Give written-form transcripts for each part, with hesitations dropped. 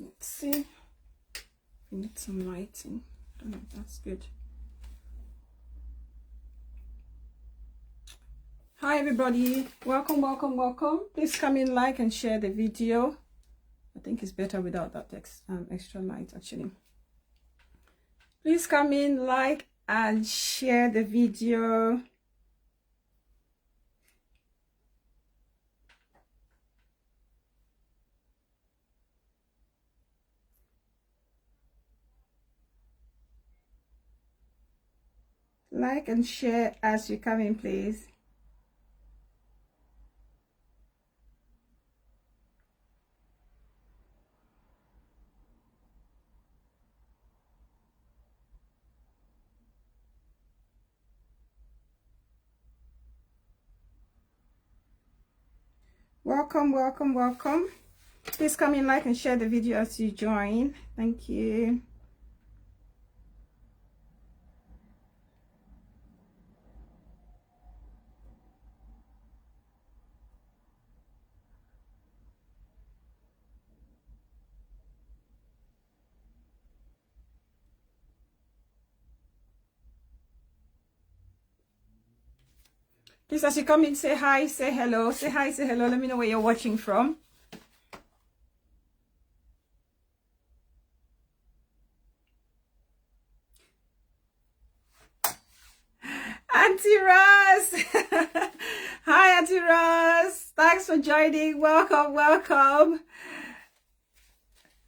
Let's see. We need some lighting. I don't know if that's good. Hi everybody, welcome. Please come in, like and share the video. I think it's better without that extra light actually. Please come in, like and share the video. Like and share as you come in, please. Welcome. Please come in, like and share the video as you join. Thank you. Please, as you come in, say hi, say hello, say hi, say hello. Let me know where you're watching from. Auntie Ross. Hi, Auntie Ross. Thanks for joining. Welcome.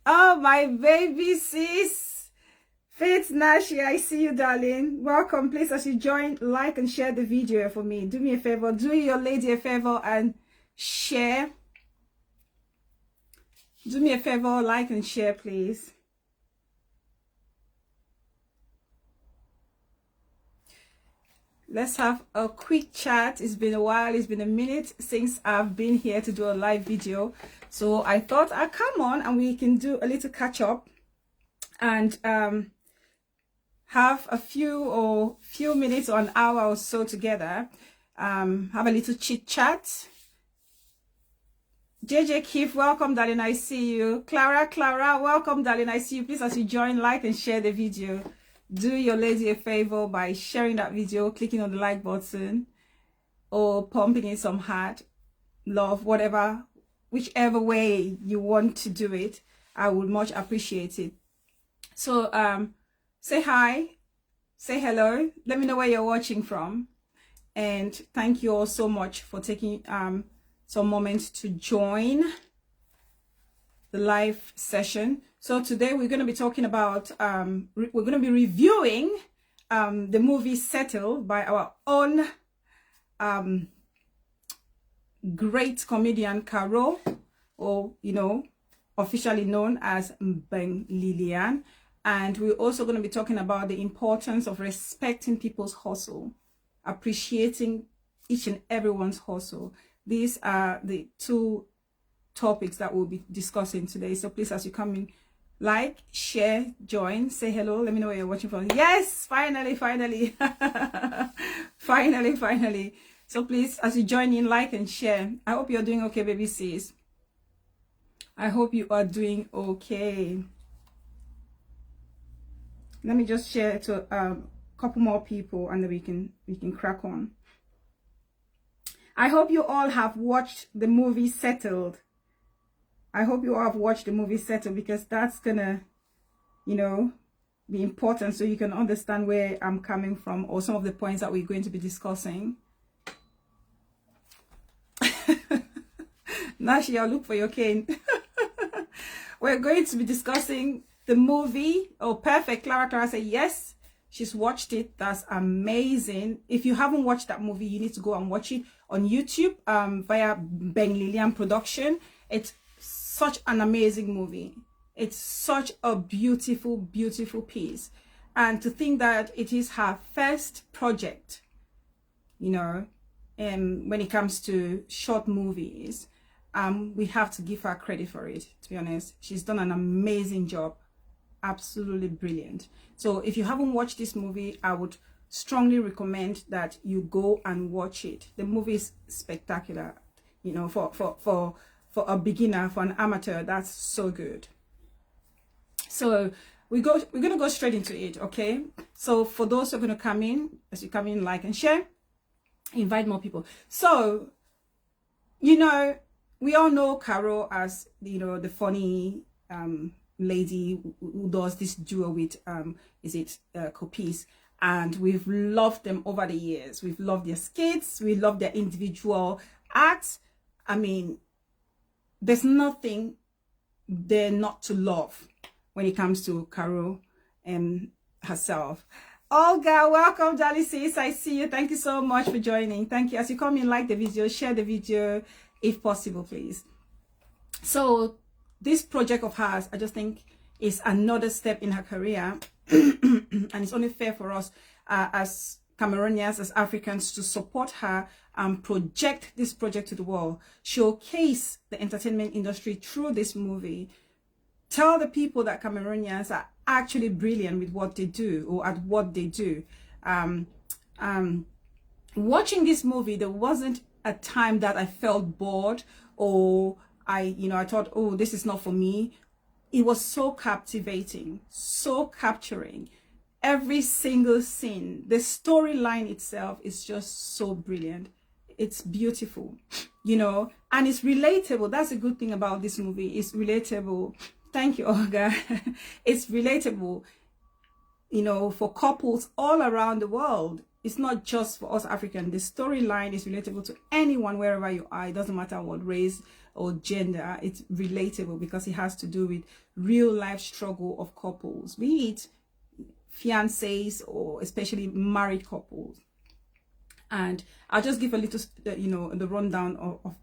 Oh, my baby sis. Faith Nashi, I see you, darling. Welcome. Please, as you join, like and share the video for me. Do me a favor. Do your lady a favor and share. Do me a favor, like and share, please. Let's have a quick chat. It's been a while. It's been a minute since I've been here to do a live video. So I thought I'd come on and we can do a little catch up and have a few minutes or an hour or so together. Have a little chit chat. JJ Keith, welcome, darling. I see you. Clara, welcome, darling. I see you. Please, as you join, like and share the video. Do your lady a favor by sharing that video, clicking on the like button, or pumping in some heart, love, whatever, whichever way you want to do it. I would much appreciate it. So say hi, say hello, let me know where you're watching from, and thank you all so much for taking some moments to join the live session. So today we're going to be talking about we're going to be reviewing the movie Settled by our own great comedian Caro, or officially known as Mbeng Lilian. And we're also going to be talking about the importance of respecting people's hustle, appreciating each and everyone's hustle. These are the two topics that we'll be discussing today. So please, as you come in, like, share, join, say hello, let me know where you're watching from. Yes, finally. Finally. So please, as you join in, like and share. I hope you're doing okay, baby sis. I hope you are doing okay. Let me just share to a couple more people and then we can crack on. I hope you all have watched the movie Settled. I hope you all have watched the movie Settled, because that's gonna, be important so you can understand where I'm coming from or some of the points that we're going to be discussing. Nashi, I'll look for your cane. We're going to be discussing the movie. Oh, perfect. Clara said yes, she's watched it. That's amazing. If you haven't watched that movie, you need to go and watch it on YouTube via Mbeng Lilian production. It's such an amazing movie. It's such a beautiful piece, and to think that it is her first project, when it comes to short movies, we have to give her credit for it. To be honest, she's done an amazing job, absolutely brilliant. So if you haven't watched this movie, I would strongly recommend that you go and watch it. The movie is spectacular, for a beginner, for an amateur, that's so good. So we're gonna go straight into it, okay? So for those who are gonna come in, as you come in, like and share, invite more people. So, you know, we all know Carol as, you know, the funny lady who does this duo with Kopi's, and we've loved them over the years. We've loved their skits, we love their individual acts. I mean, there's nothing there not to love when it comes to Carol and herself. Olga, welcome, Jolly Sis. I see you. Thank you so much for joining. Thank you. As you come in, like the video, share the video if possible, please. So this project of hers, I just think, is another step in her career. And it's only fair for us as Cameroonians, as Africans, to support her and project this project to the world. Showcase the entertainment industry through this movie. Tell the people that Cameroonians are actually brilliant with what they do, or at what they do. Watching this movie, there wasn't a time that I felt bored, or I thought, oh, this is not for me. It was so captivating, so capturing. Every single scene, the storyline itself is just so brilliant. It's beautiful, you know, and it's relatable. That's a good thing about this movie. It's relatable. Thank you, Olga. It's relatable, you know, for couples all around the world. It's not just for us Africans. The storyline is relatable to anyone, wherever you are. It doesn't matter what race or gender. It's relatable because it has to do with real life struggle of couples, be it fiancés or especially married couples. And I'll just give a little, you know, the rundown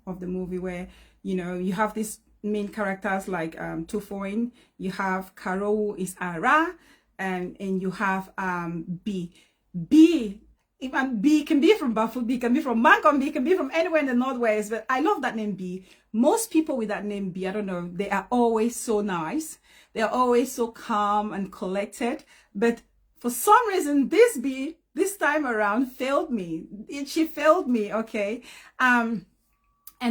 of the movie, where, you know, you have these main characters like Tufoin, you have Carol, who is Ara, and you have B. B can be from Bafut, B can be from Mancom, B can be from anywhere in the Northwest, but I love that name B. Most people with that name B, I don't know, they are always so nice. They are always so calm and collected. But for some reason, this B, this time around, failed me. She failed me, okay? And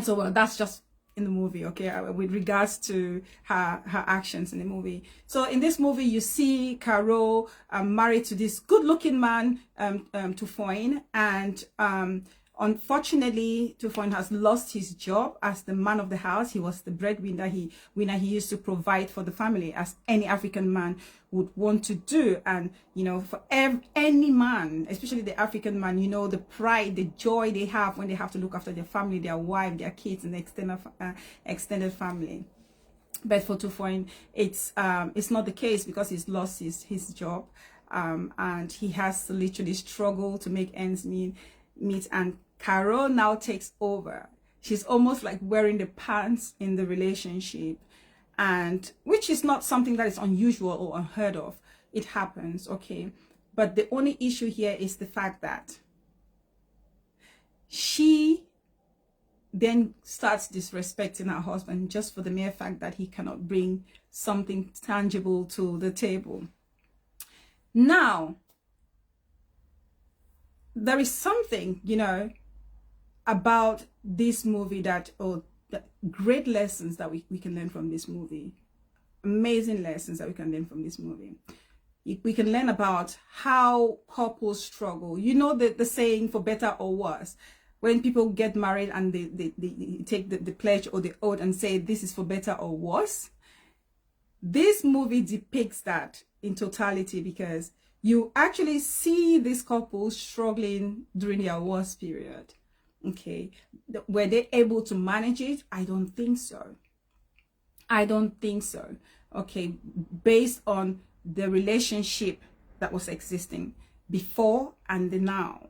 so, well, that's just in the movie, okay, with regards to her actions in the movie. So in this movie, you see Carol married to this good-looking man, Tufoin, and unfortunately, Tufoin has lost his job as the man of the house. He was the breadwinner. He used to provide for the family, as any African man would want to do. And, you know, for any man, especially the African man, you know, the pride, the joy they have when they have to look after their family, their wife, their kids, and the extended family. But for Tufoin, it's not the case, because he's lost his job, and he has to literally struggle to make ends meet. And Carol now takes over. She's almost like wearing the pants in the relationship, and which is not something that is unusual or unheard of. It happens, okay? But the only issue here is the fact that she then starts disrespecting her husband just for the mere fact that he cannot bring something tangible to the table. Now, there is something, you know, about this movie that, great lessons that we can learn from this movie. Amazing lessons that we can learn from this movie. We can learn about how couples struggle. You know, the saying, for better or worse. When people get married and they take the pledge or the oath and say, this is for better or worse. This movie depicts that in totality, because you actually see these couples struggling during their worst period. Okay, were they able to manage it? I don't think so. I don't think so. Okay, based on the relationship that was existing before and the now.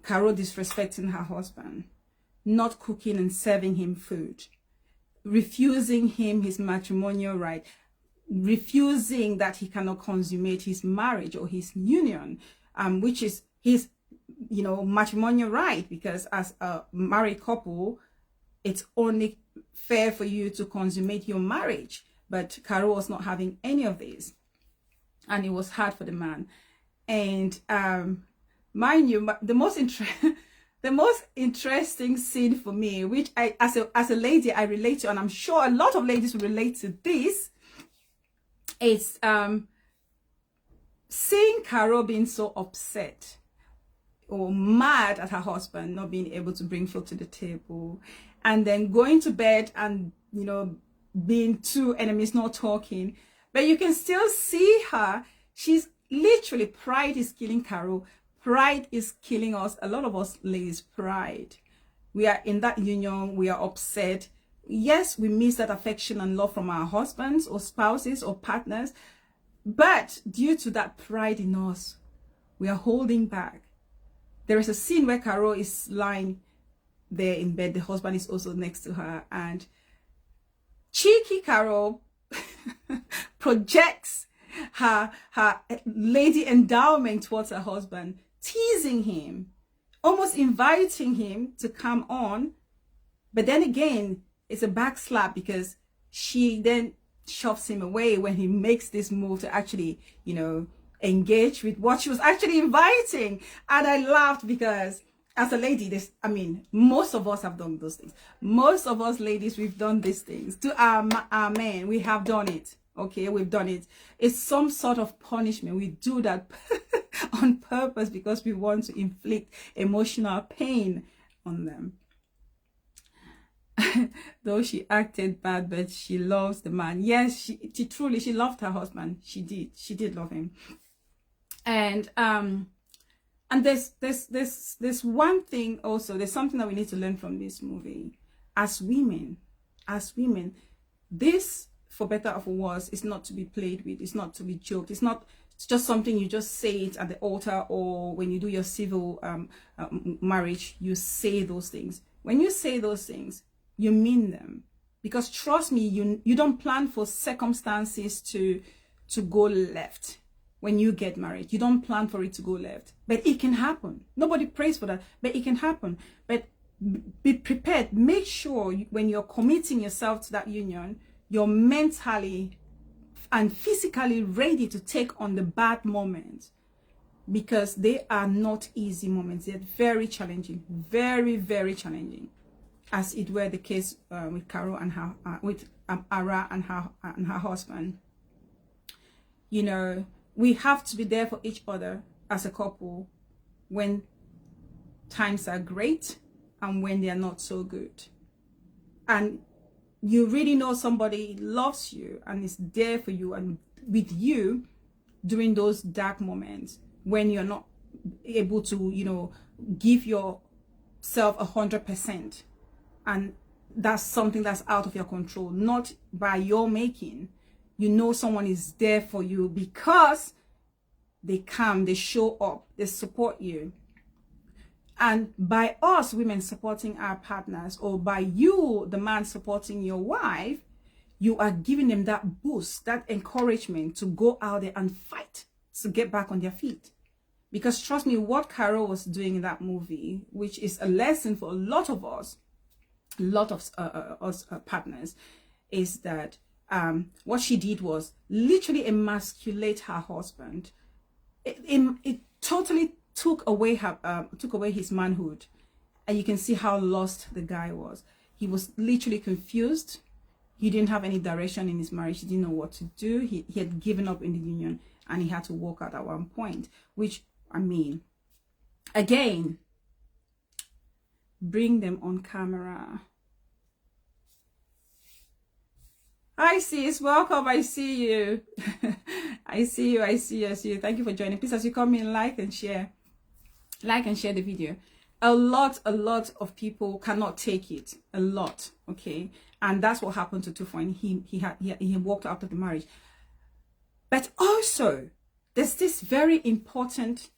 Carol disrespecting her husband, not cooking and serving him food, refusing him his matrimonial right, refusing that he cannot consummate his marriage or his union, which is his, you know, matrimonial right, because as a married couple, it's only fair for you to consummate your marriage. But Carol was not having any of this, and it was hard for the man. And mind you, the most the most interesting scene for me, which I, as a lady, I relate to, and I'm sure a lot of ladies will relate to this, is seeing Carol being so upset or mad at her husband not being able to bring food to the table, and then going to bed and, you know, being two enemies not talking. But you can still see her. She's literally, pride is killing Carol. Pride is killing us. A lot of us ladies, pride. We are in that union. We are upset. Yes, we miss that affection and love from our husbands or spouses or partners. But due to that pride in us, we are holding back. There is a scene where Carol is lying there in bed. The husband is also next to her. And cheeky Carol projects her lady endowment towards her husband, teasing him, almost inviting him to come on. But then again, it's a back slap, because she then shoves him away when he makes this move to actually, you know, engage with what she was actually inviting. And I laughed because as a lady, this, I mean, most of us have done those things. Most of us ladies, we've done these things to our men. We have done it. Okay, we've done it. It's some sort of punishment. We do that on purpose because we want to inflict emotional pain on them. Though she acted bad, but she loves the man. Yes, she truly, she loved her husband. She did love him. And there's one thing also, there's something that we need to learn from this movie. As women, this, for better or for worse, is not to be played with. It's not to be joked. It's not just something you just say it at the altar, or when you do your civil marriage, you say those things. When you say those things, you mean them. Because trust me, you don't plan for circumstances to go left. When you get married, you don't plan for it to go left, but it can happen. Nobody prays for that, but it can happen. But be prepared. Make sure when you're committing yourself to that union, you're mentally and physically ready to take on the bad moments, because they are not easy moments. They're very challenging, very, very challenging, as it were the case with Carol and her, with Ara and her husband. You know, we have to be there for each other as a couple when times are great and when they are not so good. And you really know somebody loves you and is there for you and with you during those dark moments when you're not able to, you know, give yourself 100%. And that's something that's out of your control, not by your making. You know someone is there for you because they come, they show up, they support you. And by us women supporting our partners, or by you, the man, supporting your wife, you are giving them that boost, that encouragement to go out there and fight to get back on their feet. Because trust me, what Carol was doing in that movie, which is a lesson for a lot of us, a lot of us partners, is that what she did was literally emasculate her husband. It totally took away his manhood, and you can see how lost the guy was. He was literally confused. He didn't have any direction in his marriage. He didn't know what to do. He had given up in the union, and he had to walk out at one point. Which, I mean, again, bring them on camera. Hi sis, welcome. I see you. I see you. Thank you for joining. Please, as you come in, like and share the video. A lot of people cannot take it. A lot, okay? And that's what happened to Tufo. He walked out of the marriage. But also, there's this very important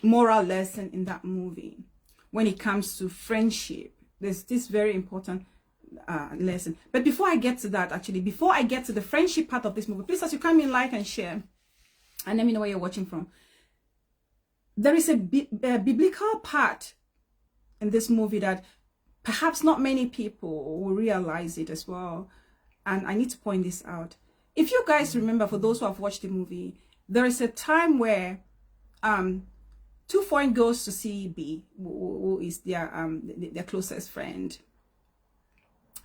moral lesson in that movie when it comes to friendship. There's this very important lesson. But before I get to that, actually, before I get to the friendship part of this movie, please, as you come in, like and share, and let me know where you're watching from. There is a biblical part in this movie that perhaps not many people will realize it as well, and I need to point this out. If you guys remember, for those who have watched the movie, there is a time where 2Foreign goes to see B, who is their closest friend.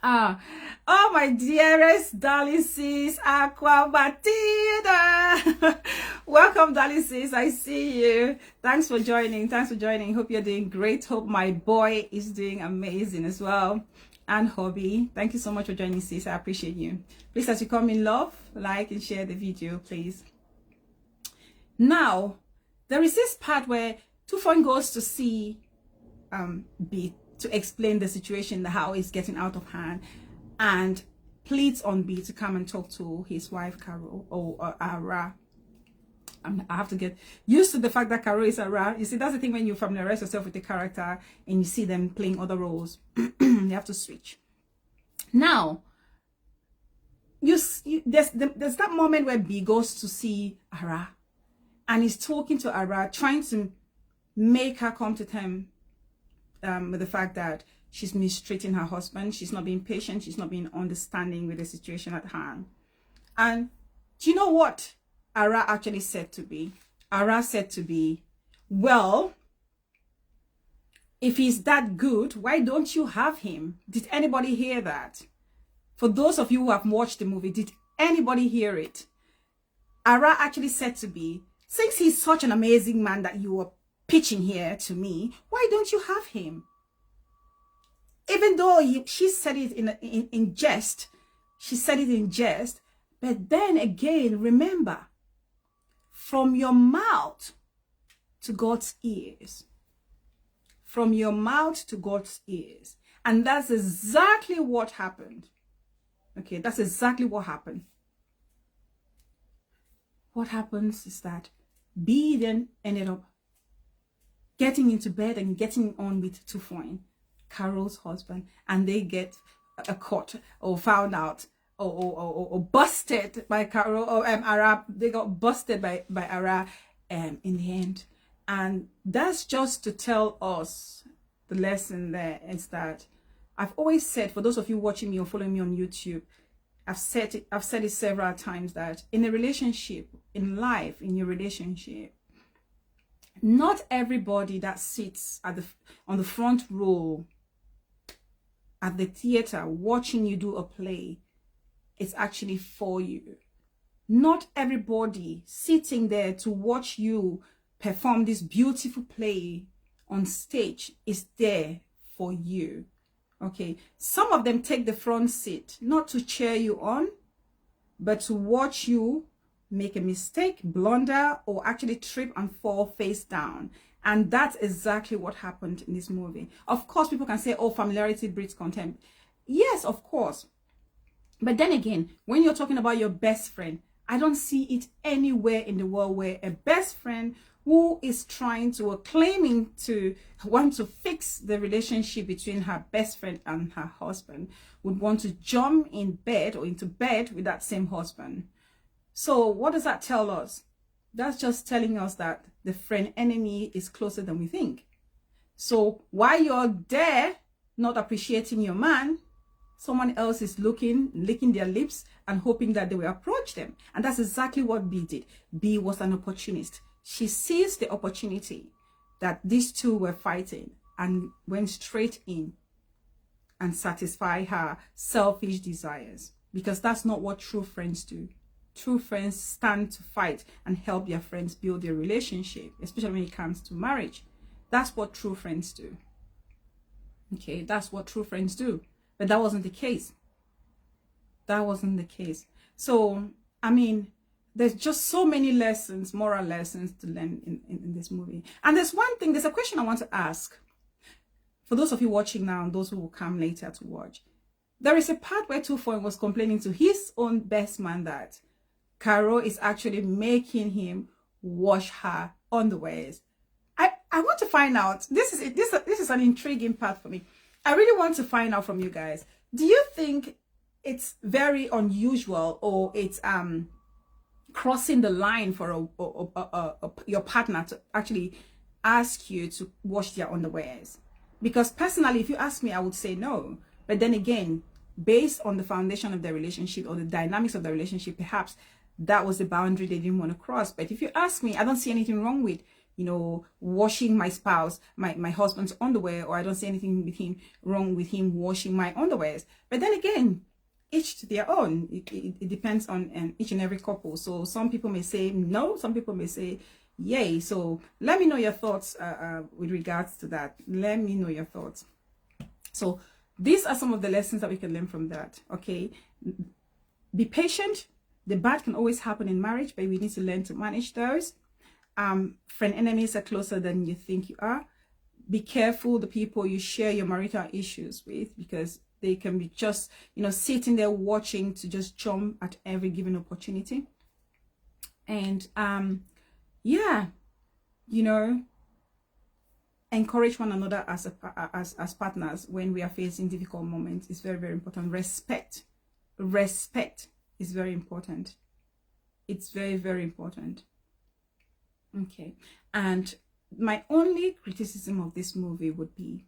Oh, my dearest darling sis, Aqua Matilda. Welcome, darling sis. I see you. Thanks for joining. Hope you're doing great. Hope my boy is doing amazing as well. And Hobby, thank you so much for joining, sis. I appreciate you. Please, as you come in, love, like and share the video, please. Now, there is this part where 2Foreign goes to see B to explain the situation, how it's getting out of hand, and pleads on B to come and talk to his wife Carol or Ara. I have to get used to the fact that Carol is Ara. You see, that's the thing when you familiarize yourself with the character and you see them playing other roles. You have to switch. Now, there's that moment where B goes to see Ara, and he's talking to Ara, trying to make her come to terms with the fact that she's mistreating her husband. She's not being patient. She's not being understanding with the situation at hand. And do you know what Ara actually said to B? Ara said to B, well, if he's that good, why don't you have him? Did anybody hear that? For those of you who have watched the movie, did anybody hear it? Ara actually said to B, since he's such an amazing man that you were pitching here to me, why don't you have him? Even though she said it in jest, but then again, remember, from your mouth to God's ears, from your mouth to God's ears. And that's exactly what happened. Okay, that's exactly what happened. What happens is that B then ended up getting into bed and getting on with 2Foreign, Carol's husband, and they get caught or found out or busted by Carol or Ara. They got busted by Ara in the end. And that's just to tell us the lesson there is that I've always said, for those of you watching me or following me on YouTube, I've said it several times that in a relationship, in life, in your relationship, not everybody that sits on the front row at the theater watching you do a play is actually for you. Not everybody sitting there to watch you perform this beautiful play on stage is there for you. Okay, some of them take the front seat not to cheer you on, but to watch you make a mistake, blunder, or actually trip and fall face down. And that's exactly what happened in this movie. Of course, people can say, oh, familiarity breeds contempt. Yes, of course. But then again, when you're talking about your best friend, I don't see it anywhere in the world where a best friend who is trying to or claiming to want to fix the relationship between her best friend and her husband would want to jump in bed or into bed with that same husband. So what does that tell us? That's just telling us that the friend enemy is closer than we think. So while you're there not appreciating your man, someone else is licking their lips and hoping that they will approach them. And that's exactly what B did. B was an opportunist. She seized the opportunity that these two were fighting and went straight in and satisfy her selfish desires, because that's not what true friends do. True friends stand to fight and help their friends build their relationship, especially when it comes to marriage. That's what true friends do. Okay, that's what true friends do. But that wasn't the case. That wasn't the case. So, I mean, there's just so many lessons, moral lessons to learn in this movie. And there's a question I want to ask. For those of you watching now and those who will come later to watch. There is a part where 2Foreign was complaining to his own best man that Carol is actually making him wash her underwears. I want to find out. This is an intriguing part for me. I really want to find out from you guys. Do you think it's very unusual, or it's crossing the line for your partner to actually ask you to wash their underwears? Because personally, if you ask me, I would say no. But then again, based on the foundation of the relationship or the dynamics of the relationship, perhaps that was the boundary they didn't want to cross. But if you ask me, I don't see anything wrong with you know, washing my spouse, my husband's underwear, or I don't see anything with him wrong with him washing my underwears. But then again, each to their own. It depends on each and every couple. So some people may say no, some people may say yay. So let me know your thoughts with regards to that. Let me know your thoughts. So these are some of the lessons that we can learn from that. Okay, be patient. The bad can always happen in marriage, but we need to learn to manage those. Friend enemies are closer than you think you are. Be careful the people you share your marital issues with, because they can be just, you know, sitting there watching to just jump at every given opportunity. And yeah, you know, encourage one another as partners when we are facing difficult moments. It's very, very important. Respect is very important. It's very, very important. Okay, and my only criticism of this movie would be,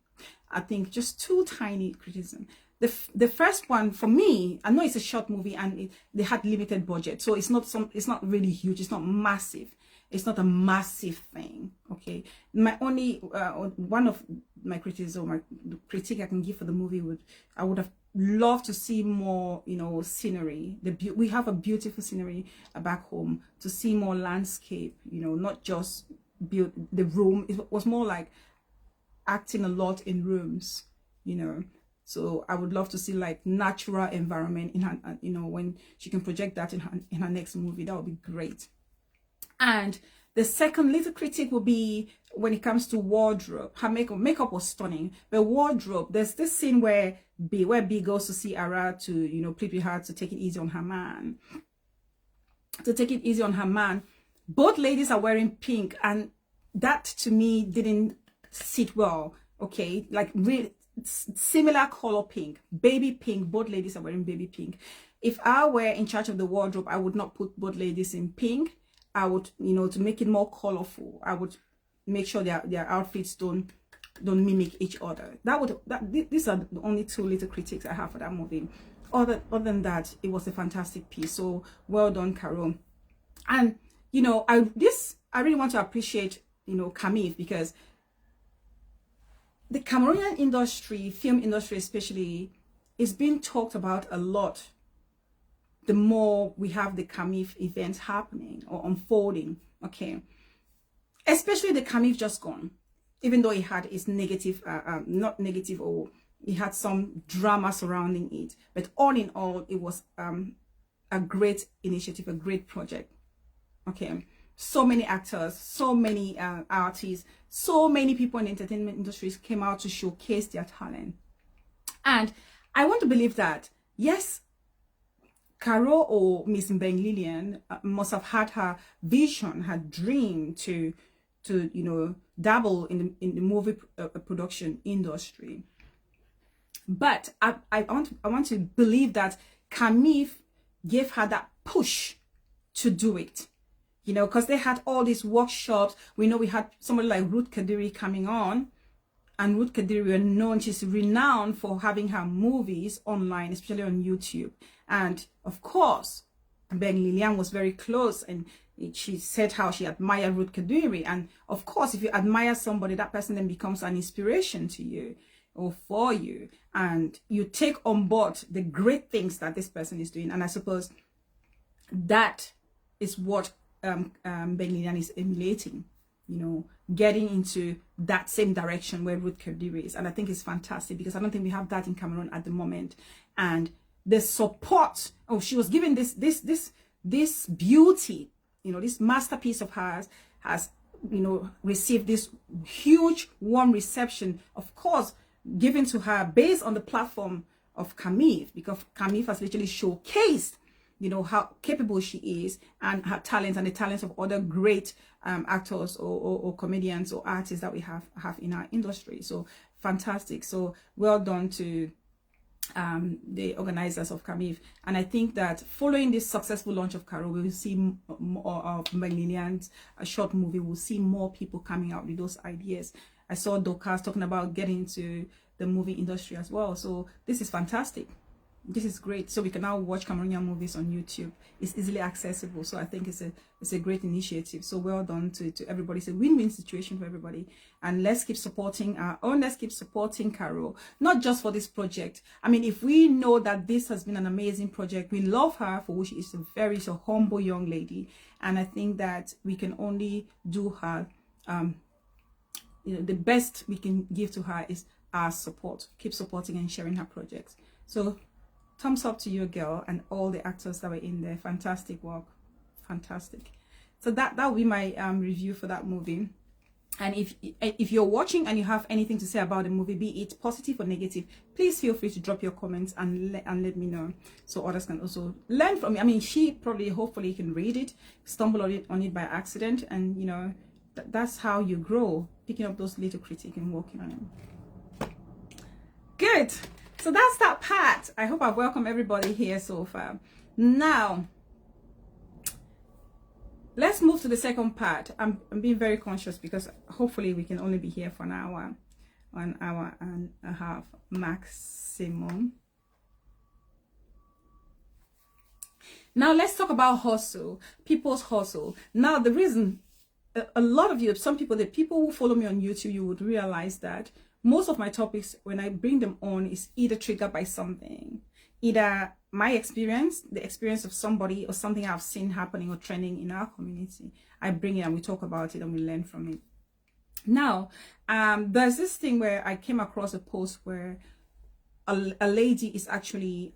I think, just two tiny criticisms. The first one, for me, I know it's a short movie and they had limited budget, so it's not really huge, it's not massive, it's not a massive thing. Okay, my only one of my criticism, my critique I can give for the movie I would have loved to see more, you know, scenery. We have a beautiful scenery back home. To see more landscape, you know, not just build the room. It was more like acting a lot in rooms, you know. So I would love to see like natural environment in her, you know, when she can project that in her next movie. That would be great. And the second little critique will be when it comes to wardrobe. Her makeup was stunning, but wardrobe, there's this scene where B goes to see Ara to, you know, plead with her to take it easy on her man. Both ladies are wearing pink, and that to me didn't sit well. Okay, like really similar color pink, baby pink. Both ladies are wearing baby pink. If I were in charge of the wardrobe, I would not put both ladies in pink. I would, you know, to make it more colorful, I would make sure their outfits don't mimic each other. These are the only two little critiques I have for that movie. Other than that, it was a fantastic piece. So well done, Carol. And you know, I really want to appreciate, you know, Kamif, because the Cameroonian industry, film industry especially, is being talked about a lot. The more we have the Kamif events happening or unfolding, okay, especially the Kamif Just Gone, even though it had its negative, not negative, or it had some drama surrounding it, but all in all, it was a great initiative, a great project. Okay, so many actors, so many artists, so many people in the entertainment industries came out to showcase their talent. And I want to believe that, yes, Carol or Miss Mbeng Lillian must have had her vision, her dream to you know, dabble in the movie production industry. But I want to believe that Kamif gave her that push to do it, you know, because they had all these workshops. We know we had somebody like Ruth Kadiri coming on, and Ruth Kadiri, we're known, she's renowned for having her movies online, especially on YouTube. And of course, Mbeng Lillian was very close, and she said how she admired Ruth Kadiri. And of course, if you admire somebody, that person then becomes an inspiration to you or for you, and you take on board the great things that this person is doing. And I suppose that is what Mbeng Lillian is emulating, you know, getting into that same direction where Ruth Kadiri is. And I think it's fantastic, because I don't think we have that in Cameroon at the moment. And the support, oh, she was given this beauty, you know, this masterpiece of hers has, you know, received this huge warm reception, of course, given to her based on the platform of Kamif, because Kamif has literally showcased, you know, how capable she is, and her talents and the talents of other great actors or comedians or artists that we have in our industry. So fantastic. So well done to the organizers of Kamif. And I think that following this successful launch of Carol, we will see more of Mbeng Lillian's short movie. We'll see more people coming out with those ideas. I saw Dorcas talking about getting into the movie industry as well. So this is fantastic. this is great. So we can now watch Cameroonian movies on YouTube. It's easily accessible. So I think it's a great initiative. So well done to everybody. It's a win-win situation for everybody. And let's keep supporting our own. Let's keep supporting Carol, not just for this project. I mean, if we know that this has been an amazing project, we love her for which is a humble young lady. And I think that we can only do her, the best we can give to her is our support. Keep supporting and sharing her projects. So thumbs up to you, girl, and all the actors that were in there. Fantastic work. Fantastic. So that will be my review for that movie. And if you're watching and you have anything to say about the movie, be it positive or negative, please feel free to drop your comments and let me know, so others can also learn from me. I mean, she probably, hopefully, can read it, stumble on it by accident, and you know, that's how you grow, picking up those little critiques and working on them. Good. So that's that part. I hope I've welcomed everybody here so far. Now, let's move to the second part. I'm being very conscious because hopefully we can only be here for an hour and a half maximum. Now let's talk about hustle, people's hustle. Now the reason, a lot of you, the people who follow me on YouTube, you would realize that most of my topics, when I bring them on, is either triggered by something, either my experience, the experience of somebody, or something I've seen happening or trending in our community. I bring it and we talk about it and we learn from it. Now, there's this thing where I came across a post where a lady is actually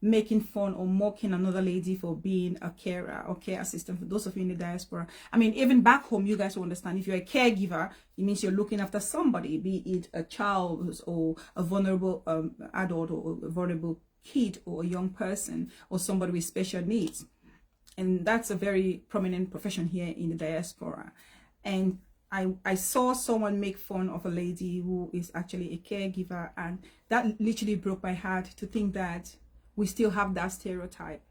making fun or mocking another lady for being a carer or care assistant. For those of you in the diaspora, I mean, even back home, you guys will understand, if you're a caregiver, it means you're looking after somebody, be it a child or a vulnerable adult or a vulnerable kid or a young person or somebody with special needs. And that's a very prominent profession here in the diaspora. And I saw someone make fun of a lady who is actually a caregiver, and that literally broke my heart to think that we still have that stereotype,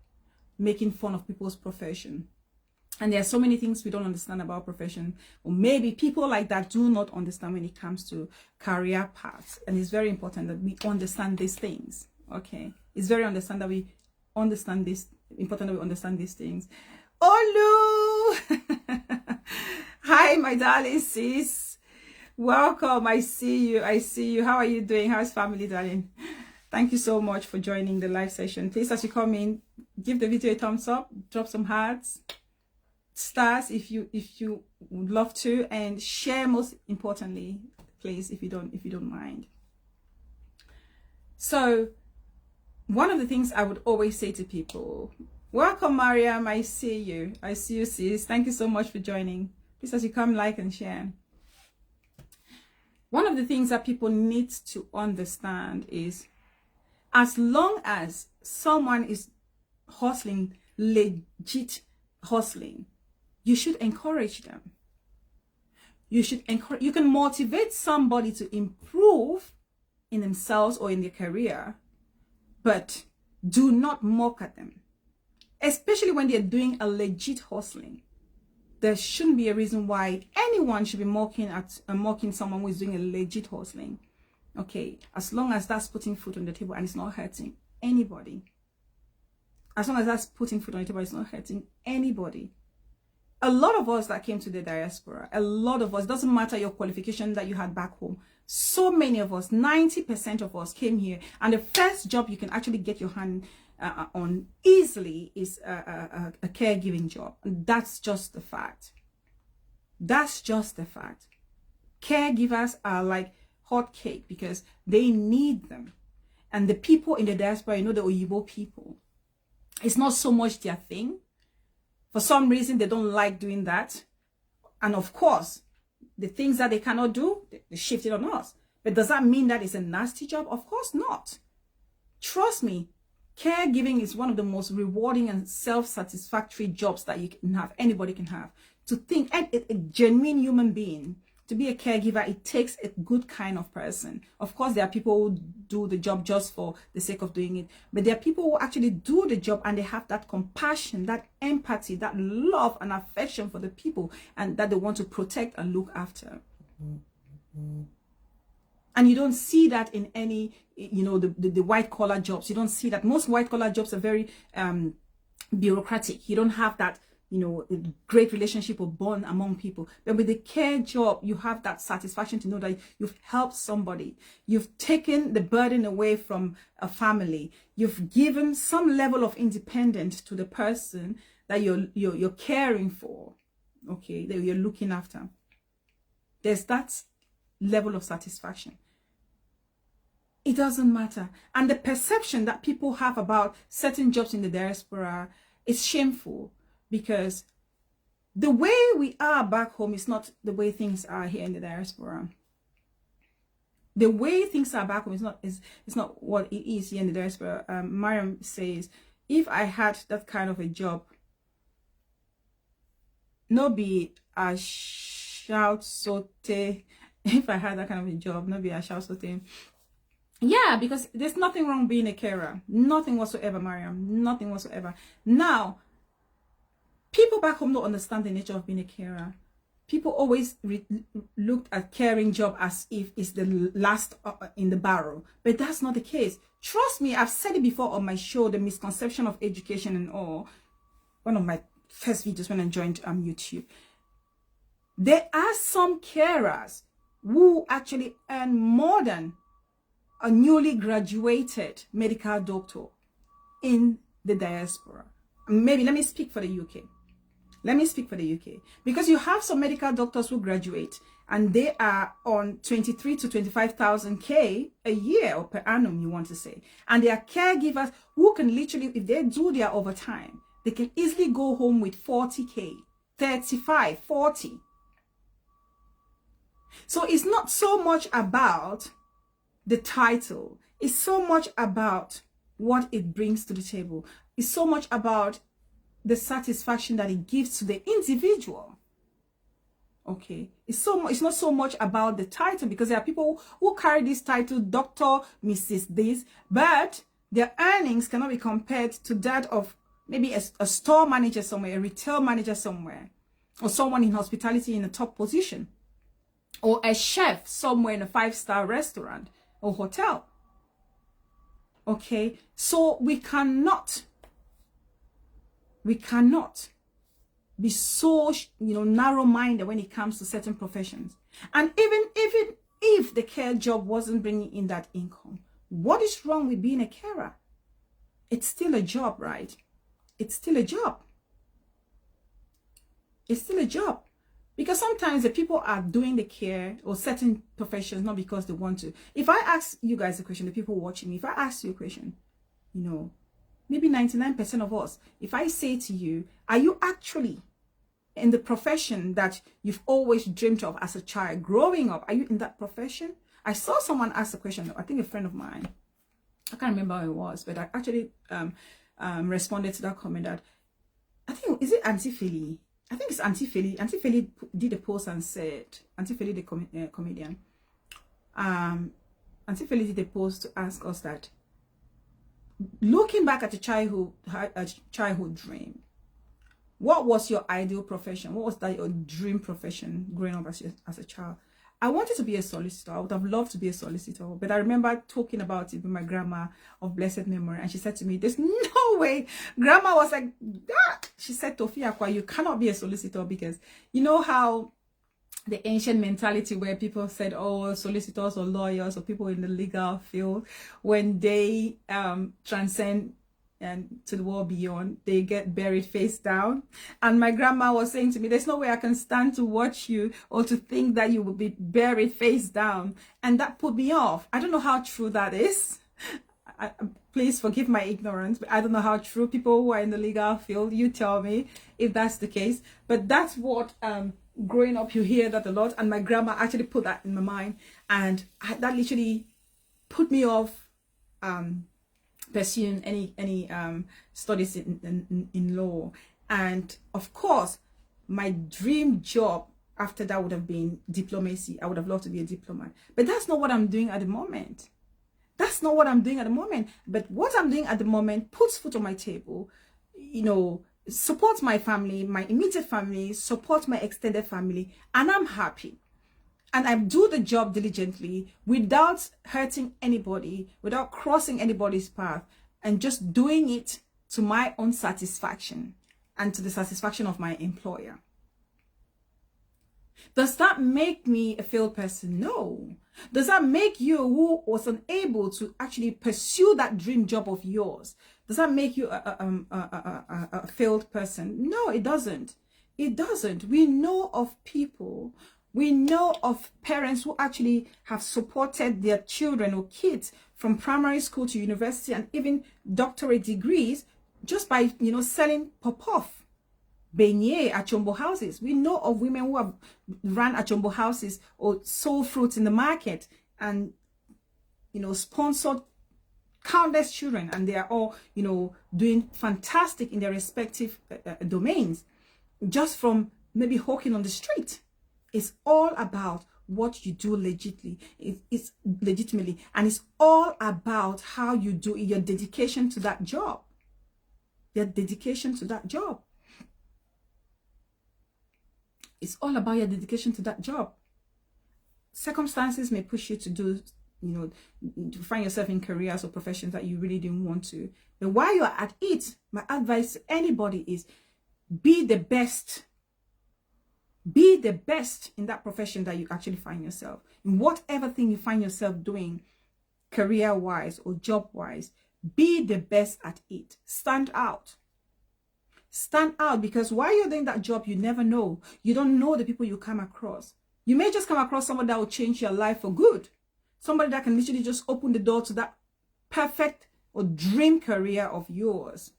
making fun of people's profession. And there are so many things we don't understand about profession, or maybe people like that do not understand when it comes to career paths. And it's very important that we understand these things. Okay, it's very important that we understand these things. Olu! Hi, my darling sis. Welcome. I see you. How are you doing? How's family, darling? Thank you so much for joining the live session. Please, as you come in, give the video a thumbs up, drop some hearts, stars if you would love to, and share, most importantly, please, if you don't mind. So one of the things I would always say to people, welcome Mariam, I see you sis. Thank you so much for joining. Please, as you come, like and share. One of the things that people need to understand is, as long as someone is hustling, legit hustling, you should encourage them. You can motivate somebody to improve in themselves or in their career, but do not mock at them, especially when they're doing a legit hustling. There shouldn't be a reason why anyone should be mocking someone who is doing a legit hustling. Okay, as long as that's putting food on the table and it's not hurting anybody. As long as that's putting food on the table, it's not hurting anybody. A lot of us that came to the diaspora, a lot of us, doesn't matter your qualification that you had back home, so many of us, 90% of us came here, and the first job you can actually get your hand on easily is a caregiving job. And that's just the fact. That's just the fact. Caregivers are like hot cake because they need them. And the people in the diaspora, you know, the Oyibo people, it's not so much their thing. For some reason, they don't like doing that. And of course, the things that they cannot do, they shift it on us. But does that mean that it's a nasty job? Of course not. Trust me, caregiving is one of the most rewarding and self-satisfactory jobs that you can have, anybody can have. To think, and a genuine human being, to be a caregiver, it takes a good kind of person. Of course, there are people who do the job just for the sake of doing it. But there are people who actually do the job and they have that compassion, that empathy, that love and affection for the people, and that they want to protect and look after. And you don't see that in any, you know, the white collar jobs. You don't see that. Most white collar jobs are very bureaucratic. You don't have that, you know, great relationship or bond among people. But with the care job, you have that satisfaction to know that you've helped somebody. You've taken the burden away from a family. You've given some level of independence to the person that you're caring for, okay, that you're looking after. There's that level of satisfaction. It doesn't matter. And the perception that people have about certain jobs in the diaspora is shameful, because the way we are back home is not the way things are here in the diaspora. The way things are back home is not what it is here in the diaspora. Mariam says, if I had that kind of a job, no be a shout saute. If I had that kind of a job, no be a shout saute. Yeah, because there's nothing wrong being a carer. Nothing whatsoever, Mariam. Nothing whatsoever. Now, people back home don't understand the nature of being a carer. People always looked at caring job as if it's the last in the barrel. But that's not the case. Trust me, I've said it before on my show, the misconception of education and all. One of my first videos when I joined YouTube. There are some carers who actually earn more than a newly graduated medical doctor in the diaspora. Maybe let me speak for the UK. Let me speak for the UK. Because you have some medical doctors who graduate and they are on 23 to 25,000 K a year, or per annum, you want to say. And they are caregivers who can literally, if they do their overtime, they can easily go home with 40K, 35, 40. So it's not so much about the title. It's so much about what it brings to the table. It's so much about the satisfaction that it gives to the individual. Okay, it's not so much about the title, because there are people who carry this title, Dr. Mrs. This, but their earnings cannot be compared to that of maybe a store manager somewhere, a retail manager somewhere, or someone in hospitality in a top position, or a chef somewhere in a 5-star restaurant or hotel. Okay, so we cannot be so, you know, narrow-minded when it comes to certain professions. And even if the care job wasn't bringing in that income, what is wrong with being a carer? It's still a job, right? It's still a job. It's still a job. Because sometimes the people are doing the care or certain professions not because they want to. If I ask you guys a question, the people watching me, if I ask you a question, you know, maybe 99% of us, if I say to you, are you actually in the profession that you've always dreamed of as a child growing up? Are you in that profession? I saw someone ask a question, I think a friend of mine, I can't remember who it was, but I actually responded to that comment that, I think, is it Auntie Philly? I think it's Auntie Philly. Auntie Philly did a post and said, Auntie Philly, the comedian, Auntie Philly did a post to ask us that, looking back at a childhood dream, what was your ideal profession? What was that your dream profession growing up as a child? I wanted to be a solicitor. I would have loved to be a solicitor, but I remember talking about it with my grandma of blessed memory, and she said to me, there's no way. Grandma was like, ah! She said, Tofiakwa, you cannot be a solicitor, because you know how the ancient mentality where people said, oh, solicitors or lawyers or people in the legal field, when they transcend and to the world beyond, they get buried face down. And my grandma was saying to me, there's no way I can stand to watch you or to think that you will be buried face down. And that put me off. I don't know how true that is. Please forgive my ignorance, but I don't know how true. People who are in the legal field, you tell me if that's the case. But that's what growing up, you hear that a lot. And my grandma actually put that in my mind, and that literally put me off pursuing any studies in law. And of course, my dream job after that would have been diplomacy. I would have loved to be a diplomat, but that's not what I'm doing at the moment. That's not what I'm doing at the moment. But what I'm doing at the moment puts food on my table, you know, supports my family, my immediate family, support my extended family, and I'm happy. and I do the job diligently without hurting anybody, without crossing anybody's path, and just doing it to my own satisfaction and to the satisfaction of my employer. Does that make me a failed person? No. Does that make you, who was unable to actually pursue that dream job of yours, does that make you a failed person? No, it doesn't. It doesn't. We know of people, we know of parents who actually have supported their children or kids from primary school to university and even doctorate degrees just by, you know, selling pop-off, beignet at Chombo houses. We know of women who have run at Chombo houses or sold fruits in the market and, you know, sponsored countless children, and they are all, you know, doing fantastic in their respective domains just from maybe hawking on the street. It's all about what you do it's legitimately, and it's all about how you do it, your dedication to that job. Your dedication to that job. It's all about your dedication to that job. Circumstances may push you to do, you know, to find yourself in careers or professions that you really didn't want to. But while you're at it, my advice to anybody is be the best. Be the best in that profession that you actually find yourself. In whatever thing you find yourself doing, career-wise or job-wise, be the best at it. Stand out. Stand out, because while you're doing that job, you never know. You don't know the people you come across. You may just come across someone that will change your life for good. Somebody that can literally just open the door to that perfect or dream career of yours.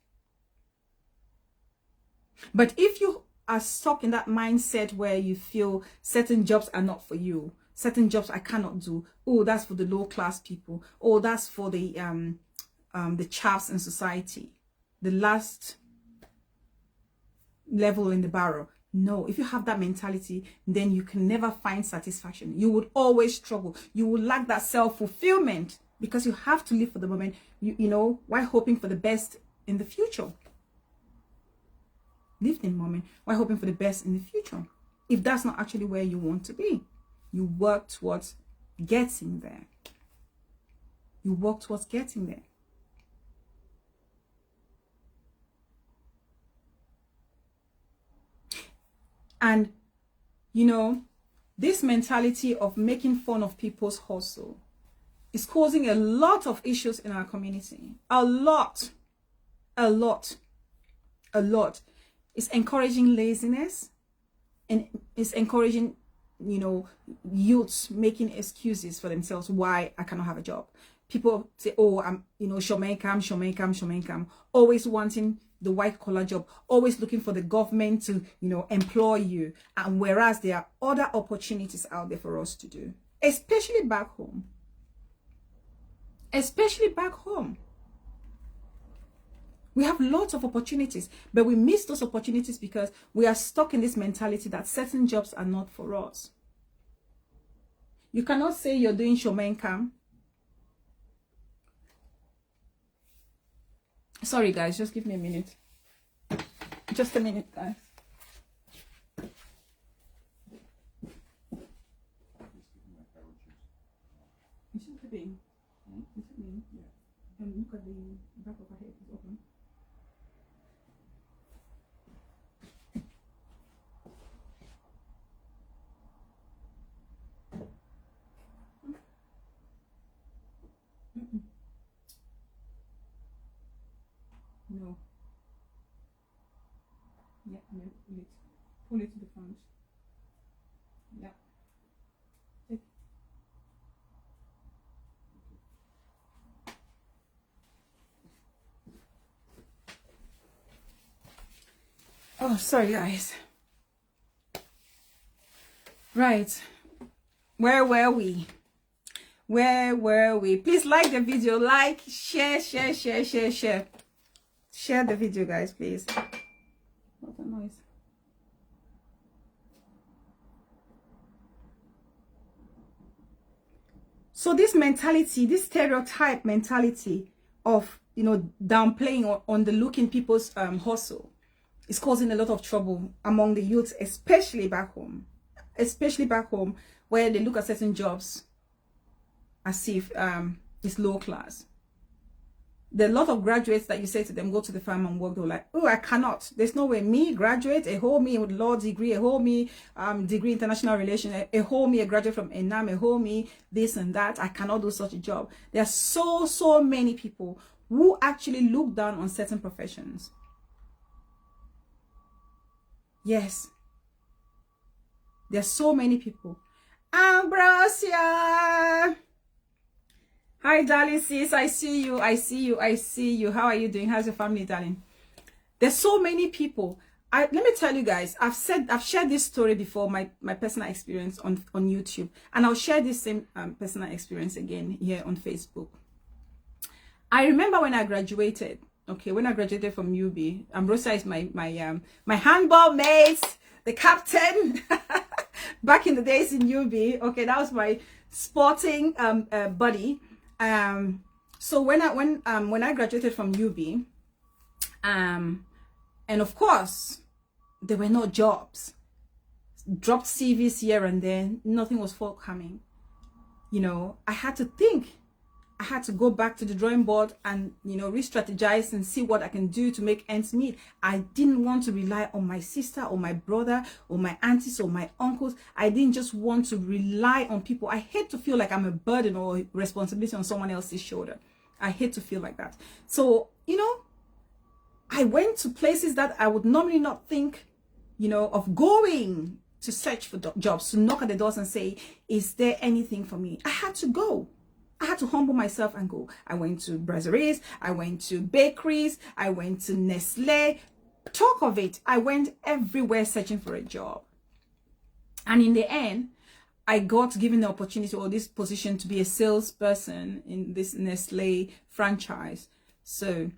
But if you are stuck in that mindset where you feel certain jobs are not for you, certain jobs I cannot do, oh, that's for the low class people, oh, that's for the chaffs in society, the last level in the barrel. No, if you have that mentality, then you can never find satisfaction. You would always struggle. You will lack that self-fulfillment because you have to live for the moment, you know, while hoping for the best in the future. Live in the moment while hoping for the best in the future. If that's not actually where you want to be, you work towards getting there. You work towards getting there. And, you know, this mentality of making fun of people's hustle is causing a lot of issues in our community. A lot. It's encouraging laziness, and it's encouraging, you know, youths making excuses for themselves why I cannot have a job. People say, oh, I'm, you know, shomenkam, always wanting the white collar job, always looking for the government to, you know, employ you. And whereas there are other opportunities out there for us to do, especially back home. Especially back home. We have lots of opportunities, but we miss those opportunities because we are stuck in this mentality that certain jobs are not for us. You cannot say you're doing shomenkam. Sorry, guys, just give me a minute. Just a minute, guys. Is it being? Is it being? Yeah. And look at the back of her head is open. No. Yeah, no, pull it. Pull it to the front. Yeah. Take. Oh, sorry, guys. Right. Where were we? Where were we? Please like the video. Like, share. Share the video, guys, please. What a noise. So this mentality, this stereotype mentality of, you know, downplaying or underlooking people's hustle is causing a lot of trouble among the youths, especially back home. Especially back home, where they look at certain jobs as if it's low class. There are a lot of graduates that you say to them, go to the farm and work. They're like, oh, I cannot. There's no way. Me, graduate, a whole me with law degree, a whole me degree international relations, a whole me, a graduate from ENAM, a whole me, this and that. I cannot do such a job. There are so many people who actually look down on certain professions. Yes. There are so many people. Ambrosia! Hi, darling sis. I see you. I see you. I see you. How are you doing? How's your family, darling? There's so many people. Let me tell you guys, I've shared this story before, my personal experience on YouTube, and I'll share this same personal experience again here on Facebook. I remember when I graduated. Okay, when I graduated from UB, Ambrosia is my handball mate, the captain. Back in the days in UB. Okay, that was my sporting buddy. So when I graduated from UB, and of course there were no jobs, dropped CVs here and there, nothing was forthcoming. You know, I had to think. I had to go back to the drawing board and, you know, re-strategize and see what I can do to make ends meet. I didn't want to rely on my sister or my brother or my aunties or my uncles. I didn't just want to rely on people. I hate to feel like I'm a burden or responsibility on someone else's shoulder. I hate to feel like that. So, you know, I went to places that I would normally not think, you know, of going to search for jobs, to knock at the doors and say, is there anything for me? I had to go. I had to humble myself and go. I went to brasseries, I went to bakeries, I went to Nestle. Talk of it, I went everywhere searching for a job. And in the end, I got given the opportunity or this position to be a salesperson in this Nestle franchise. So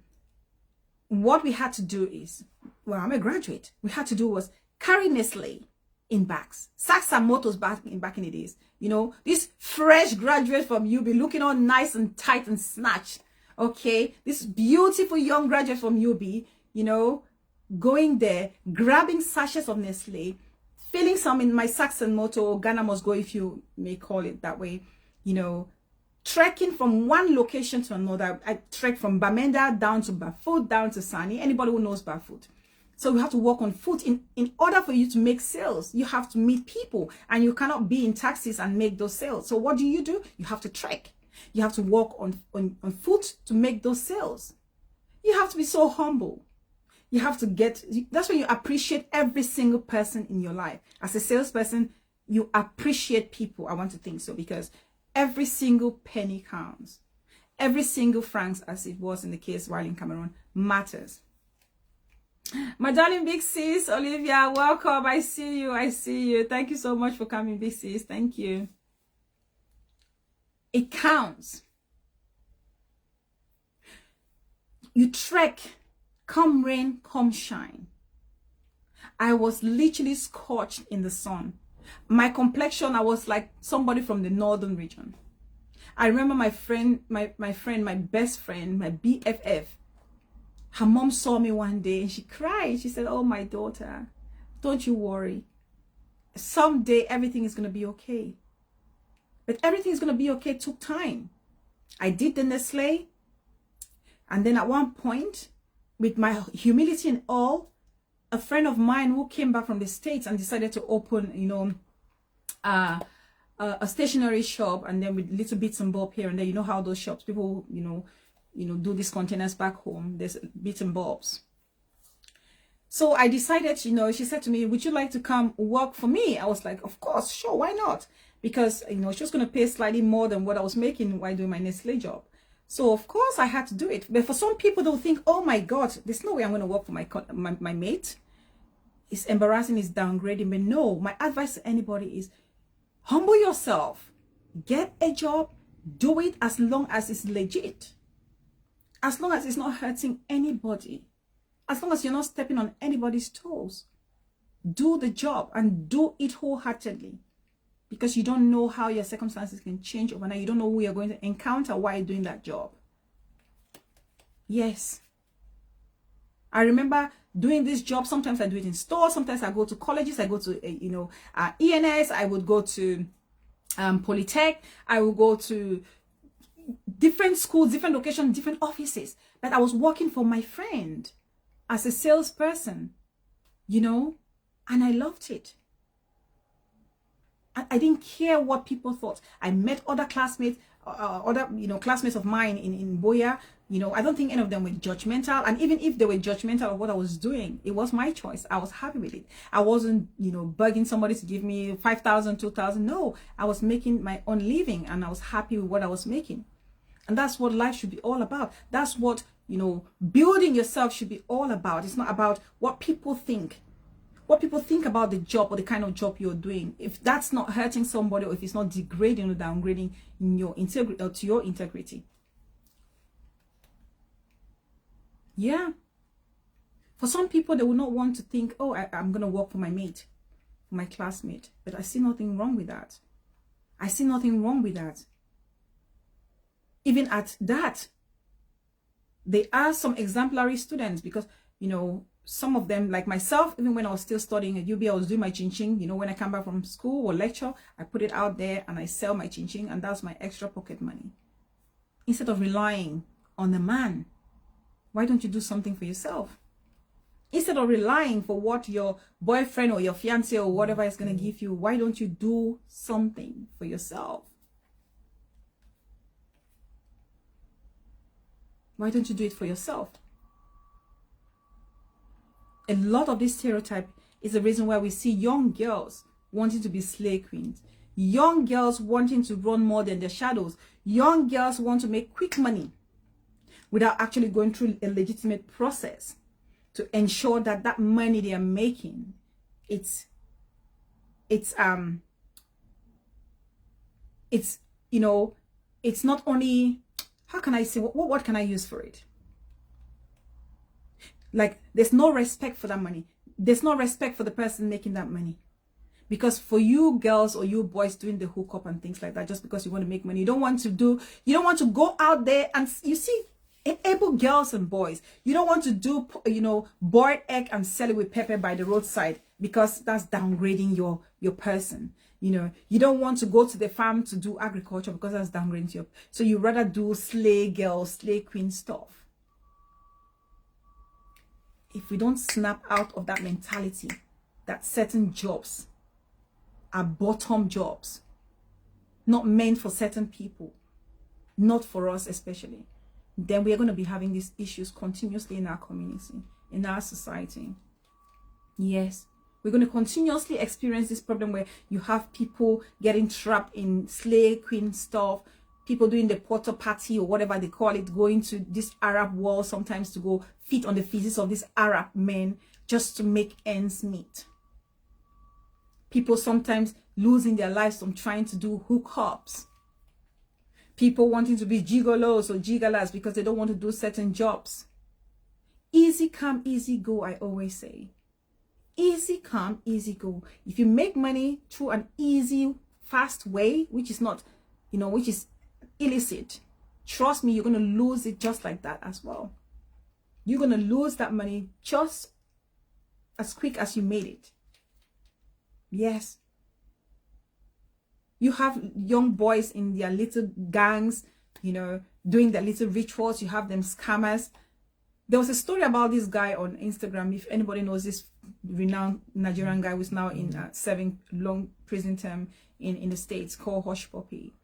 what we had to do is, well, I'm a graduate. We had to do was carry Nestle in bags, sacks and motors back in the days. You know, this fresh graduate from UB looking all nice and tight and snatched. Okay, this beautiful young graduate from UB, you know, going there, grabbing sachets of Nestle, filling some in my sacks and motor, or Ghana must go, if you may call it that way, you know, trekking from one location to another. I trekked from Bamenda down to Bafoot, down to Sani. Anybody who knows Bafoot. So we have to walk on foot. In order for you to make sales, you have to meet people, and you cannot be in taxis and make those sales. So what do? You have to trek. You have to walk on foot to make those sales. You have to be so humble. You have to that's when you appreciate every single person in your life. As a salesperson, you appreciate people. I want to think so, because every single penny counts. Every single francs, as it was in the case while in Cameroon, matters. My darling big sis, Olivia, welcome. I see you. I see you. Thank you so much for coming, big sis. Thank you. It counts. You trek, come rain, come shine. I was literally scorched in the sun. My complexion, I was like somebody from the northern region. I remember my friend, my best friend, my BFF. Her mom saw me one day and she cried. She said, oh, my daughter, don't you worry. Someday everything is going to be okay. But everything is going to be okay took time. I did the Nestle. And then at one point, with my humility and all, a friend of mine who came back from the States and decided to open, you know, a stationery shop, and then with little bits and bobs here and there. You know how those shops, people, you know, do these containers back home. There's bits and bobs. So I decided, you know, she said to me, would you like to come work for me? I was like, of course, sure, why not? Because, you know, she was going to pay slightly more than what I was making while doing my Nestle job. So, of course, I had to do it. But for some people, they'll think, oh, my God, there's no way I'm going to work for my mate. It's embarrassing, it's downgrading. But no, my advice to anybody is humble yourself. Get a job. Do it as long as it's legit. As long as it's not hurting anybody. As long as you're not stepping on anybody's toes. Do the job and do it wholeheartedly. Because you don't know how your circumstances can change overnight. You don't know who you're going to encounter while you're doing that job. Yes. I remember doing this job. Sometimes I do it in stores. Sometimes I go to colleges. I go to, ENS. I would go to Polytech. I will go to different schools, different locations, different offices. But I was working for my friend as a salesperson, you know, and I loved it. I didn't care what people thought. I met other classmates, classmates of mine in Boya. You know, I don't think any of them were judgmental. And even if they were judgmental of what I was doing, it was my choice. I was happy with it. I wasn't, begging somebody to give me 5,000, 2,000. No, I was making my own living and I was happy with what I was making. And that's what life should be all about. That's what, building yourself should be all about. It's not about what people think. What people think about the job or the kind of job you're doing. If that's not hurting somebody or if it's not degrading or downgrading in your integrity or to your integrity. Yeah. For some people, they will not want to think, oh, I'm going to work for my mate, for my classmate. But I see nothing wrong with that. I see nothing wrong with that. Even at that, there are some exemplary students because, some of them, like myself, even when I was still studying at UB, I was doing my chin-chin. When I come back from school or lecture, I put it out there and I sell my chin-chin, and that's my extra pocket money. Instead of relying on the man, why don't you do something for yourself? Instead of relying for what your boyfriend or your fiance or whatever is going to give you, why don't you do something for yourself? Why don't you do it for yourself? A lot of this stereotype is the reason why we see young girls wanting to be slave queens. Young girls wanting to run more than their shadows. Young girls want to make quick money without actually going through a legitimate process to ensure that that money they are making, it's not only, how can I say, what can I use for it? Like, there's no respect for that money. There's no respect for the person making that money. Because for you girls or you boys doing the hookup and things like that, just because you want to make money, you don't want to go out there and, you see, able girls and boys, you don't want to do, boiled egg and sell it with pepper by the roadside, because that's downgrading your person. You don't want to go to the farm to do agriculture because that's downgrading you. So you rather do slave girl, slave queen stuff. If we don't snap out of that mentality that certain jobs are bottom jobs, not meant for certain people, not for us especially, then we are going to be having these issues continuously in our community, in our society. Yes, we're going to continuously experience this problem where you have people getting trapped in slave queen stuff, people doing the porter party or whatever they call it, going to this Arab world sometimes to go feed on the physics of these Arab men just to make ends meet. People sometimes losing their lives from trying to do hookups. People wanting to be gigolos or gigalas because they don't want to do certain jobs. Easy come, easy go, I always say. Easy come, easy go. If you make money through an easy, fast way, which is not, which is illicit, trust me, you're going to lose it just like that as well. You're going to lose that money just as quick as you made it. Yes. You have young boys in their little gangs, doing their little rituals. You have them scammers. There was a story about this guy on Instagram. If anybody knows this renowned Nigerian guy who's now in serving long prison term in the States, called Hush Puppy.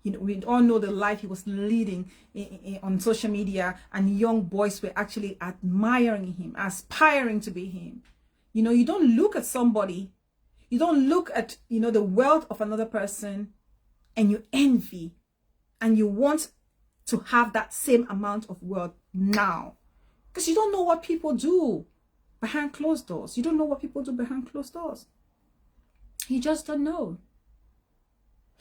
We all know the life he was leading on social media, and young boys were actually admiring him, aspiring to be him. You don't look at somebody, you don't look at, the wealth of another person and you envy and you want to have that same amount of wealth now. Because you don't know what people do behind closed doors. You don't know what people do behind closed doors. You just don't know.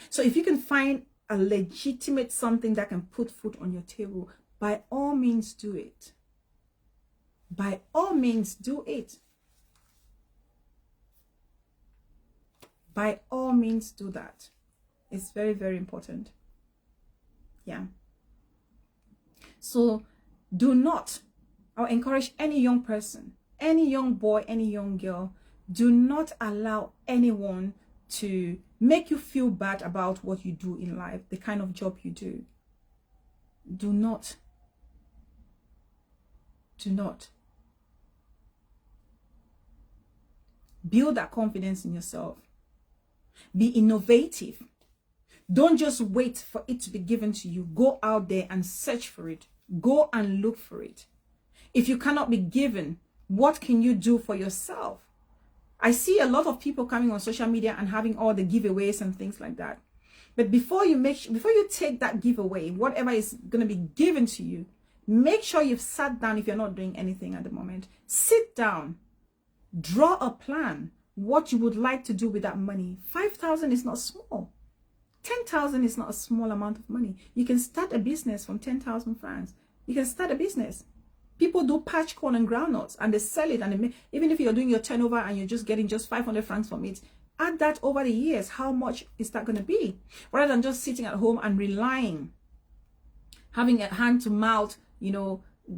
So if you can find a legitimate something that can put food on your table, by all means do it. By all means do it. By all means do that. It's very, very important. Yeah. So do not, I'll encourage any young person, any young boy, any young girl, do not allow anyone to make you feel bad about what you do in life, the kind of job you do. Do not. Do not. Build that confidence in yourself. Be innovative. Don't just wait for it to be given to you. Go out there and search for it. Go and look for it. If you cannot be given, what can you do for yourself? I see a lot of people coming on social media and having all the giveaways and things like that. But before you take that giveaway, whatever is going to be given to you, make sure you've sat down. If you're not doing anything at the moment, sit down, draw a plan, what you would like to do with that money. 5,000 is not small. 10,000 is not a small amount of money. You can start a business from 10,000 francs. You can start a business. People do patch corn and groundnuts and they sell it, and even if you're doing your turnover and you're just getting just 500 francs from it, add that over the years. How much is that going to be? Rather than just sitting at home and relying, having a hand to mouth,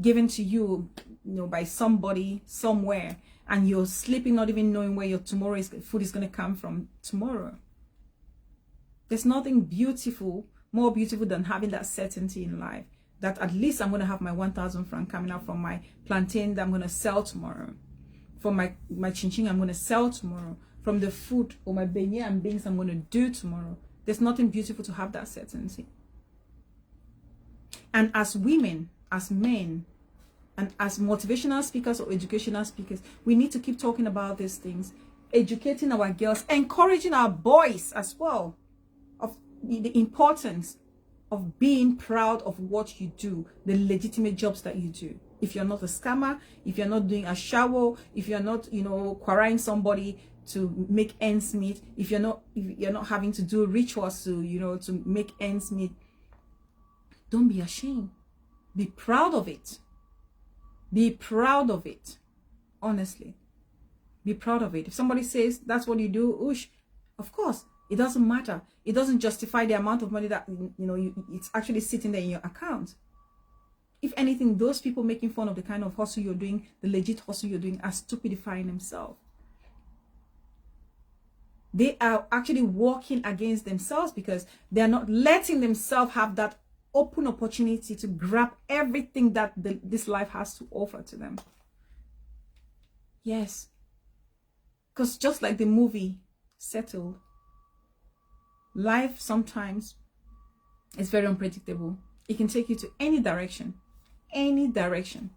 given to you, by somebody somewhere, and you're sleeping not even knowing where your food is going to come from tomorrow. There's nothing more beautiful than having that certainty in life, that at least I'm going to have my 1,000 francs coming out from my plantain that I'm going to sell tomorrow, from my chin-chin I'm going to sell tomorrow, from the food or my beignet and beans I'm going to do tomorrow. There's nothing beautiful to have that certainty. And as women, as men, and as motivational speakers or educational speakers, we need to keep talking about these things, educating our girls, encouraging our boys as well, of the importance of being proud of what you do, the legitimate jobs that you do. If you're not a scammer, if you're not doing a shower, if you're not, quarrying somebody to make ends meet, if you're not having to do rituals to make ends meet, don't be ashamed. Be proud of it. Be proud of it. Honestly, be proud of it. If somebody says that's what you do, oosh, of course, it doesn't matter. It doesn't justify the amount of money that it's actually sitting there in your account. If anything, those people making fun of the kind of hustle you're doing, the legit hustle you're doing, are stupidifying themselves. They are actually working against themselves because they are not letting themselves have that open opportunity to grab everything that this life has to offer to them. Yes. Because just like the movie Settled, life sometimes is very unpredictable. It can take you to any direction. Any direction.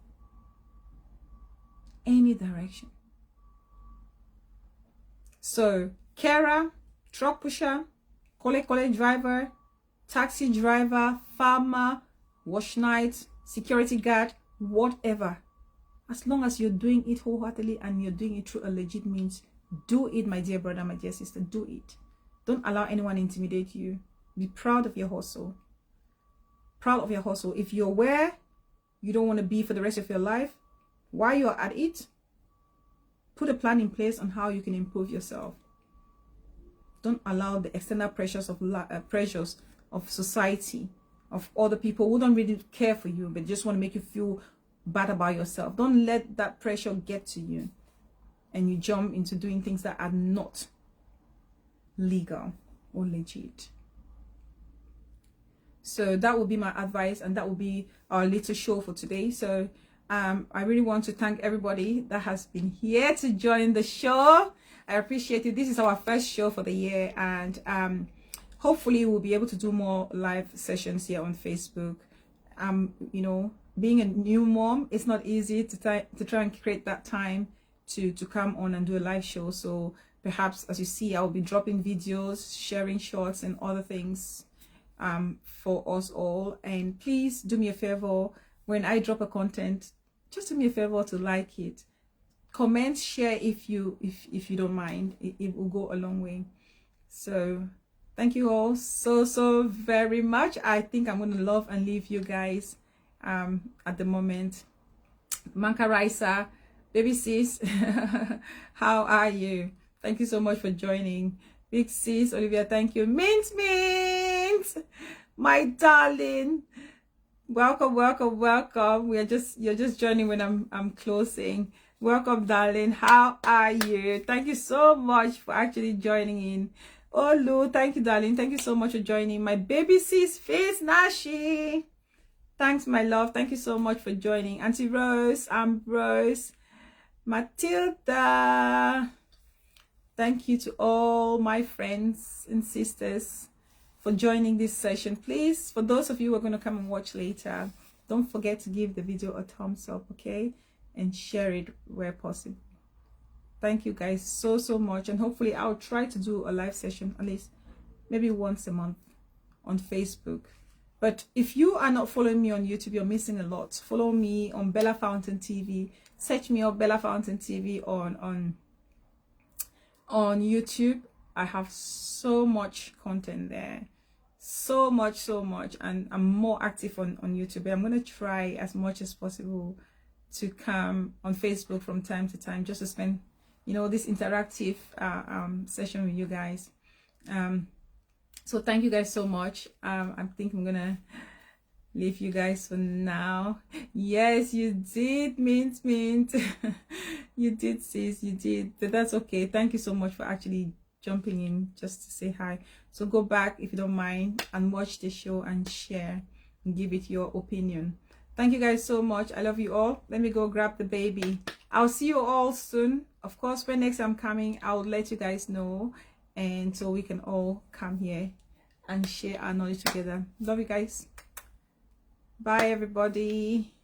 Any direction. So, carer, truck pusher, kole driver, taxi driver, farmer, wash night, security guard, whatever. As long as you're doing it wholeheartedly and you're doing it through a legit means, do it, my dear brother, my dear sister, do it. Don't allow anyone to intimidate you. Be proud of your hustle. Proud of your hustle. If you're where you don't want to be for the rest of your life, while you're at it, put a plan in place on how you can improve yourself. Don't allow the external pressures of society, of other people who don't really care for you but just want to make you feel bad about yourself. Don't let that pressure get to you and you jump into doing things that are not legal or legit. So that will be my advice, and that will be our little show for today. So I really want to thank everybody that has been here to join the show. I appreciate it. This is our first show for the year, and hopefully we'll be able to do more live sessions here on Facebook. Being a new mom, it's not easy to try and create that time to come on and do a live show. So perhaps, as you see, I'll be dropping videos, sharing shorts and other things for us all. And please do me a favor, when I drop a content, just do me a favor to like it, comment, share if you don't mind. It will go a long way. So thank you all so very much. I think I'm gonna love and leave you guys at the moment. Manka Raisa, baby sis, how are you? Thank you so much for joining. Big sis Olivia, thank you. Mint, my darling, welcome. You're just joining when I'm closing. Welcome, darling. How are you? Thank you so much for actually joining in. Olu, thank you, darling. Thank you so much for joining. My baby sis face Nashi. Thanks, my love. Thank you so much for joining. Auntie Rose, Ambrose, Matilda. Thank you to all my friends and sisters for joining this session. Please, for those of you who are going to come and watch later, don't forget to give the video a thumbs up, okay? And share it where possible. Thank you guys so much, and hopefully I'll try to do a live session at least maybe once a month on Facebook. But if you are not following me on YouTube, you're missing a lot. Follow me on Bella Fountain TV. Search me up, Bella Fountain TV on YouTube. I have so much content there, so much, and I'm more active on YouTube. But I'm going to try as much as possible to come on Facebook from time to time, just to spend, you know, this interactive session with you guys. So thank you guys so much. I think I'm gonna leave you guys for now. Yes, you did, mint. You did, sis, you did, but that's okay. Thank you so much for actually jumping in just to say hi. So go back if you don't mind and watch the show and share and give it your opinion. Thank you guys so much. I love you all. Let me go grab the baby. I'll see you all soon. Of course, when next I'm coming, I'll let you guys know, and so we can all come here and share our knowledge together. Love you guys. Bye, everybody.